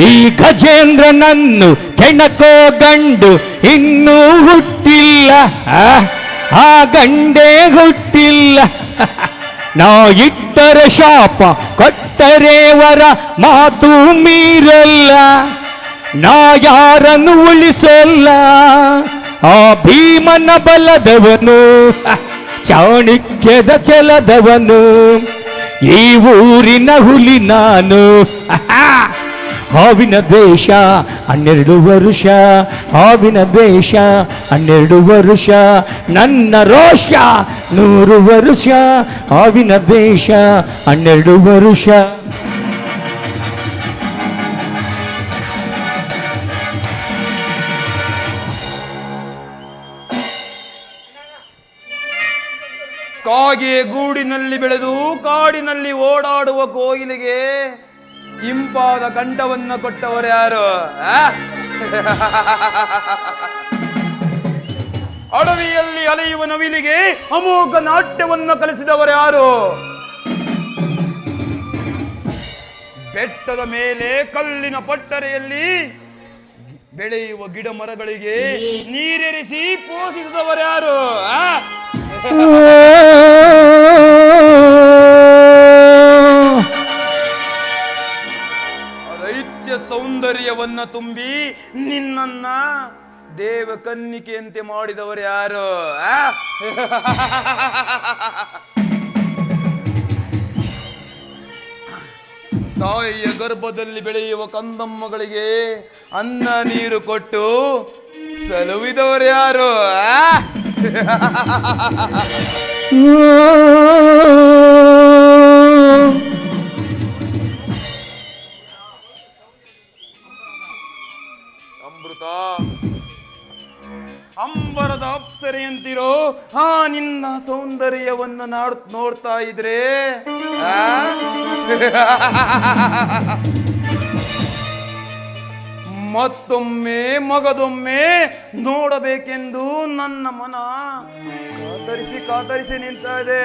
ಈ ಗಜೇಂದ್ರನನ್ನು ಕೆಣಕೋ ಗಂಡು ಇನ್ನೂ ಹುಟ್ಟಿಲ್ಲ, ಆ ಗಂಡೇ ಹುಟ್ಟಿಲ್ಲ. ನಾ ಇಟ್ಟರೆ ಶಾಪ ಕೊಟ್ಟರೆ ವರ ಮಾತು ಮೀರಲ್ಲ, ನಾ ಯಾರನ್ನು ಉಳಿಸಲ್ಲ. ಆ ಭೀಮನ ಬಲದವನು, ಚಾಣಕ್ಯದ ಛಲದವನು, ಈ ಊರಿನ ಹುಲಿ ನಾನು. ಹಾವಿನ ದ್ವೇಷ 12 ವರುಷ, ಹಾವಿನ ದ್ವೇಷ 12 ವರುಷ, ನನ್ನ ರೋಷ 100 ವರುಷ, ಹಾವಿನ ದ್ವೇಷ 12 ವರುಷ. ಕಾಗೆ ಗೂಡಿನಲ್ಲಿ ಬೆಳೆದು ಕಾಡಿನಲ್ಲಿ ಓಡಾಡುವ ಕೋಗಿಲೆಗೆ ಇಂಪಾದ ಕಂಠವನ್ನ ಕೊಟ್ಟವರು ಯಾರು? ಅಡವಿಯಲ್ಲಿ ಅಲೆಯುವ ನವಿಲಿಗೆ ಅಮೋಘ ನಾಟ್ಯವನ್ನ ಕಲಿಸಿದವರು ಯಾರು? ಬೆಟ್ಟದ ಮೇಲೆ ಕಲ್ಲಿನ ಪಟ್ಟರೆಯಲ್ಲಿ ಬೆಳೆಯುವ ಗಿಡ ಮರಗಳಿಗೆ ನೀರೆರಿಸಿ ಪೋಷಿಸಿದವರು ಯಾರು? ದೈತ್ಯ ಸೌಂದರ್ಯವನ್ನ ತುಂಬಿ ನಿನ್ನನ್ನ ದೇವ ಕನ್ನಿಕೆಯಂತೆ ಮಾಡಿದವರು ಯಾರು? ತಾಯಿಯ ಗರ್ಭದಲ್ಲಿ ಬೆಳೆಯುವ ಕಂದಮ್ಮಗಳಿಗೆ ಅನ್ನ ನೀರು ಕೊಟ್ಟು ಸಲುವಿದವರು ಯಾರು? ಅಮೃತ, ಅಂಬರದ ಅಪ್ಸರೆಯಂತಿರೋ ಆ ನಿನ್ನ ಸೌಂದರ್ಯವನ್ನು ನೋಡ್ತಾ ಇದ್ರೆ ಮತ್ತೊಮ್ಮೆ ಮಗದೊಮ್ಮೆ ನೋಡಬೇಕೆಂದು ನನ್ನ ಮನ ಕಾತರಿಸಿ ನಿಂತ ಇದೆ.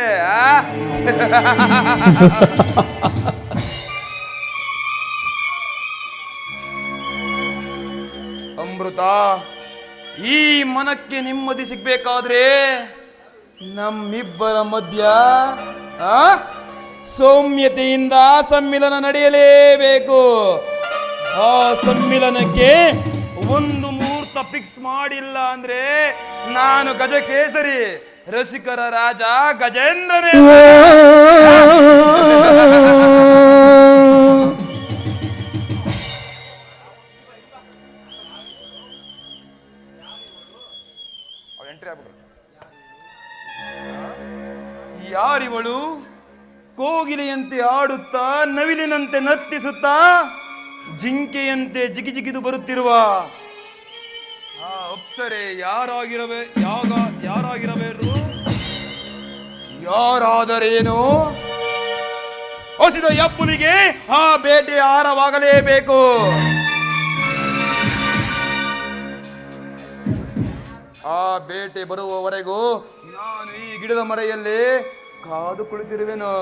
ಅಮೃತ, ಈ ಮನಕ್ಕೆ ನೆಮ್ಮದಿ ಸಿಗ್ಬೇಕಾದ್ರೆ ನಮ್ಮಿಬ್ಬರ ಮಧ್ಯ ಸೌಮ್ಯತೆಯಿಂದ ಸಮ್ಮಿಲನ ನಡೆಯಲೇಬೇಕು. ಆ ಸಮ್ಮಿಲನಕ್ಕೆ ಒಂದು ಮುಹೂರ್ತ ಫಿಕ್ಸ್ ಮಾಡಿಲ್ಲ ಅಂದ್ರೆ ನಾನು ಗಜಕೇಸರಿ ರಸಿಕರ ರಾಜ ಗಜೇಂದ್ರನೇ. ಯಾರಿವಳು? ಕೋಗಿಲೆಯಂತೆ ಆಡುತ್ತಾ ನವಿಲಿನಂತೆ ನರ್ತಿಸುತ್ತಾ ಜಿಂಕೆಯಂತೆ ಜಿಗಿಜಿಗಿದು ಬರುತ್ತಿರುವ ಆ ಅಪ್ಸರೆ ಯಾರಾಗಿರಬೇಕು? ಯಾರಾದರೇನು? ಹೊಸಿದ ಯಪ್ಪುಲಿಗೆ ಆ ಬೇಟೆ ಆರವಾಗಲೇಬೇಕು. ಆ ಬೇಟೆ ಬರುವವರೆಗೂ ನಾನು ಈ ಗಿಡದ ಮರೆಯಲ್ಲಿ ಕಾದು ಕುಳಿತಿರುವೆನು.